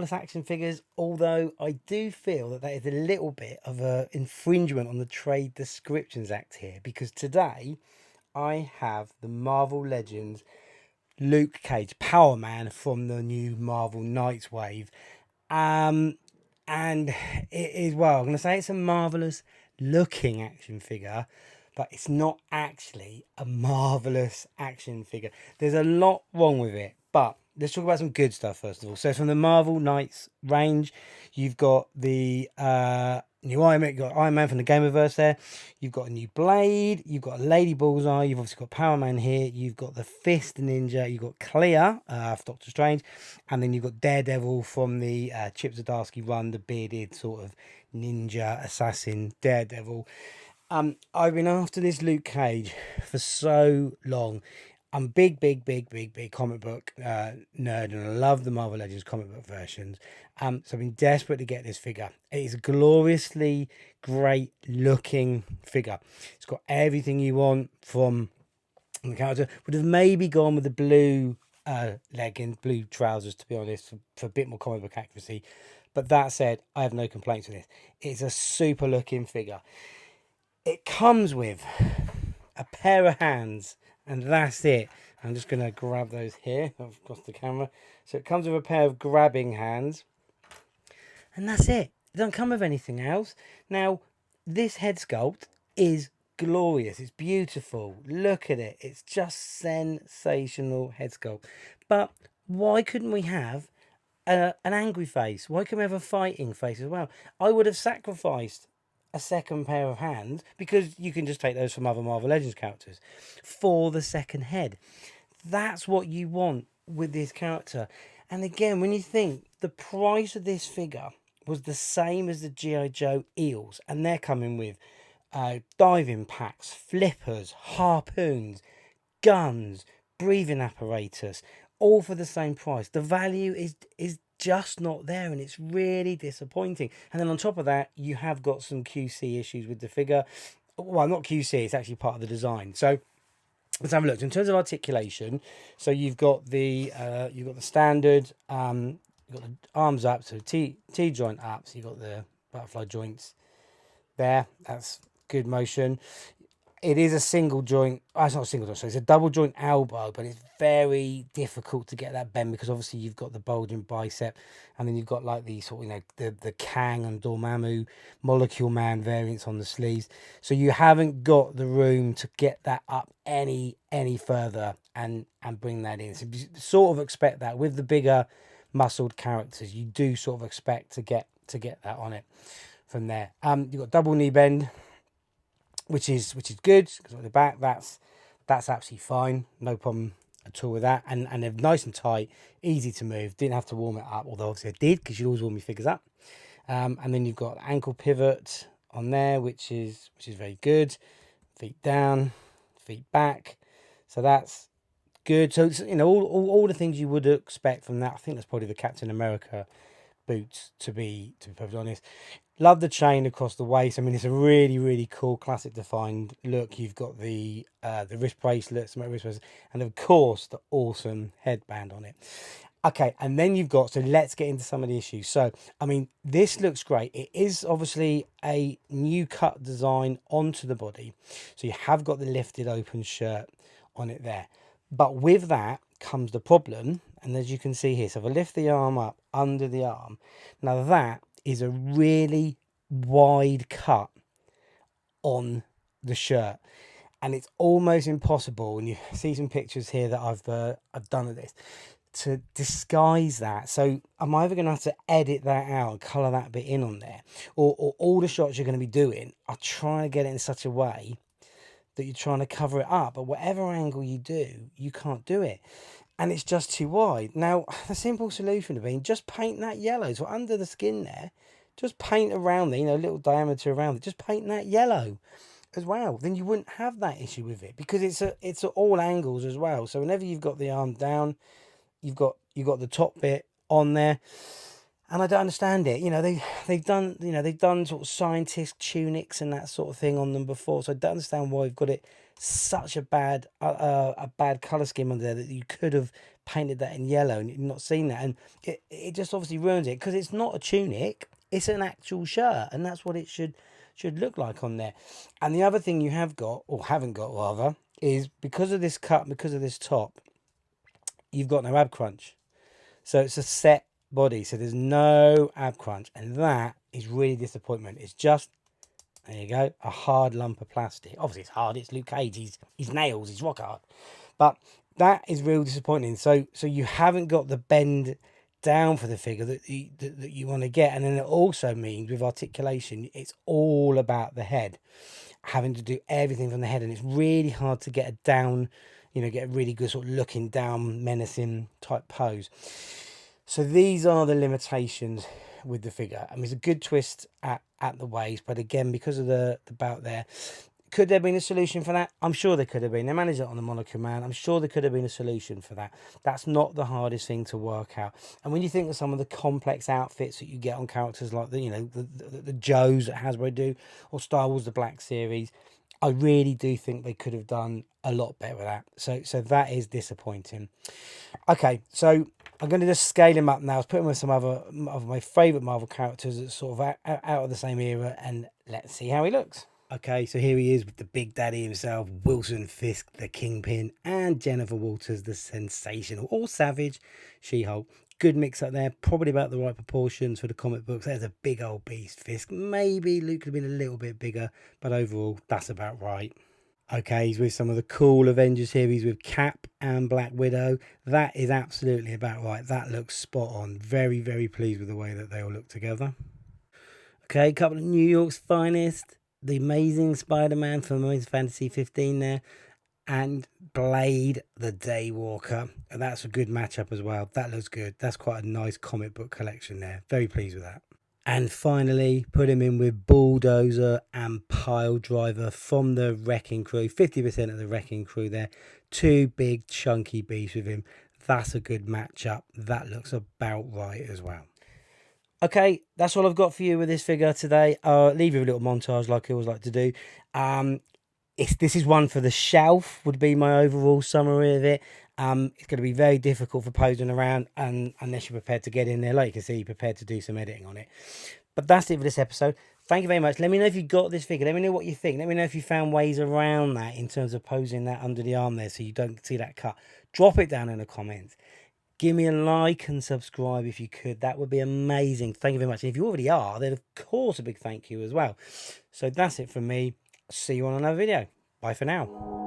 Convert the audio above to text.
marvelous action figures, although I do feel that that is a little bit of a infringement on the Trade Descriptions Act here, because today I have the Marvel Legends Luke Cage Power Man from the new Marvel Knights wave. And it is, well, I'm going to say it's a marvelous looking action figure, but it's not actually a marvelous action figure. There's a lot wrong with it, but let's talk about some good stuff first of all. So from the Marvel Knights range, you've got the new Iron Man, you've got Iron Man from the Gamerverse there. You've got a new Blade. You've got a Lady Bullseye. You've obviously got Power Man here. You've got the Fist Ninja. You've got Clea for Doctor Strange, and then you've got Daredevil from the Chip Zdarsky run, the bearded sort of ninja assassin Daredevil. I've been after this Luke Cage for so long. I'm big comic book nerd, and I love the Marvel Legends comic book versions. So I've been desperate to get this figure. It is a gloriously great looking figure. It's got everything you want from the character. Would have maybe gone with the blue leggings, blue trousers, to be honest, for a bit more comic book accuracy. But that said, I have no complaints with this. It's a super looking figure. It comes with a pair of hands, and that's it. I'm just going to grab those here across the camera. So it comes with a pair of grabbing hands, and that's it. It doesn't come with anything else. Now, this head sculpt is glorious. It's beautiful. Look at it. It's just sensational head sculpt. But why couldn't we have an angry face? Why couldn't we have a fighting face as well? I would have sacrificed a second pair of hands, because you can just take those from other Marvel Legends characters, for the second head. That's what you want with this character. And again, when you think the price of this figure was the same as the G.I. Joe Eels, and they're coming with diving packs, flippers, harpoons, guns, breathing apparatus, all for the same price. The value is just not there, and it's really disappointing. And then on top of that, you have got some QC issues with the figure. Well, not QC, it's actually part of the design. So let's have a look. In terms of articulation, so you've got the standard, you've got the arms up, so T joint up, so you've got the butterfly joints there. That's good motion. It is a single joint. Oh, it's not a single joint. So it's a double joint elbow, but it's very difficult to get that bend, because obviously you've got the bulging bicep, and then you've got like the sort of, the Kang and Dormammu Molecule Man variants on the sleeves. So you haven't got the room to get that up any further and bring that in. So you sort of expect that with the bigger muscled characters. You do sort of expect to get that on it from there. You've got double knee bend, which is good, because at the back that's absolutely fine, no problem at all with that, and they're nice and tight, easy to move, didn't have to warm it up, although obviously I did, because you always warm your figures up. And then you've got ankle pivot on there, which is very good. Feet down, feet back, so that's good. So it's, all the things you would expect from that. I think that's probably the Captain America boots, to be perfectly honest. Love the chain across the waist. I mean, it's a really cool classic defined look. You've got the wrist bracelets, and of course the awesome headband on it. Okay, and then you've got, so let's get into some of the issues. So, I mean, this looks great. It is obviously a new cut design onto the body. So you have got the lifted open shirt on it there. But with that comes the problem, and as you can see here, so if I lift the arm up under the arm, now that is a really wide cut on the shirt, and it's almost impossible, and you see some pictures here that I've done of this, to disguise that. So I'm either going to have to edit that out and colour that bit in on there, or all the shots you're going to be doing, I'll try to get it in such a way that you're trying to cover it up, but whatever angle you do, you can't do it, and it's just too wide. Now, the simple solution would be just paint that yellow. So under the skin there, just paint around there, a little diameter around it, just paint that yellow as well. Then you wouldn't have that issue with it, because it's at all angles as well. So whenever you've got the arm down, you've got the top bit on there. And I don't understand it. They've done sort of scientist tunics and that sort of thing on them before. So I don't understand why you've got it such a bad colour scheme on there, that you could have painted that in yellow and you've not seen that, and it just obviously ruins it, because it's not a tunic, it's an actual shirt, and that's what it should look like on there. And the other thing you have got, or haven't got rather, is because of this cut, because of this top, you've got no ab crunch. So it's a set body, so there's no ab crunch, and that is really disappointment. It's just, there you go, a hard lump of plastic. Obviously it's hard, it's Luke Cage, he's nails, he's rock hard, but that is real disappointing. So you haven't got the bend down for the figure that you want to get. And then it also means with articulation, it's all about the head, having to do everything from the head, and it's really hard to get a down, get a really good sort of looking down, menacing type pose. So these are the limitations with the figure. I mean, it's a good twist at the waist, but again, because of the bout there, could there have been a solution for that? I'm sure there could have been. They managed it on the Monaco Man. I'm sure there could have been a solution for that. That's not the hardest thing to work out. And when you think of some of the complex outfits that you get on characters like the Joes that Hasbro do, or Star Wars the Black Series, I really do think they could have done a lot better with that. So that is disappointing. Okay, so I'm going to just scale him up now. I was putting with some other of my favourite Marvel characters that's sort of out of the same era, and let's see how he looks. Okay, so here he is with the Big Daddy himself, Wilson Fisk, the Kingpin, and Jennifer Walters, the sensational, or savage, She-Hulk. Good mix up there, probably about the right proportions for the comic books. There's a big old beast, Fisk. Maybe Luke could have been a little bit bigger, but overall, that's about right. Okay, he's with some of the cool Avengers here. He's with Cap and Black Widow. That is absolutely about right. That looks spot on. Very, very pleased with the way that they all look together. Okay, a couple of New York's finest. The Amazing Spider-Man from Amazing Fantasy 15 there. And Blade the Daywalker. And that's a good matchup as well. That looks good. That's quite a nice comic book collection there. Very pleased with that. And finally, put him in with Bulldozer and Pile Driver from the Wrecking Crew. 50% of the Wrecking Crew there. Two big chunky beasts with him. That's a good matchup. That looks about right as well. Okay, that's all I've got for you with this figure today. I'll leave you a little montage like I always like to do. This is one for the shelf, would be my overall summary of it. It's going to be very difficult for posing around, and unless you're prepared to get in there. Like you can see, prepared to do some editing on it. But that's it for this episode. Thank you very much. Let me know if you got this figure. Let me know what you think. Let me know if you found ways around that in terms of posing that under the arm there so you don't see that cut. Drop it down in the comments. Give me a like and subscribe if you could. That would be amazing. Thank you very much. And if you already are, then of course a big thank you as well. So that's it from me. See you on another video. Bye for now.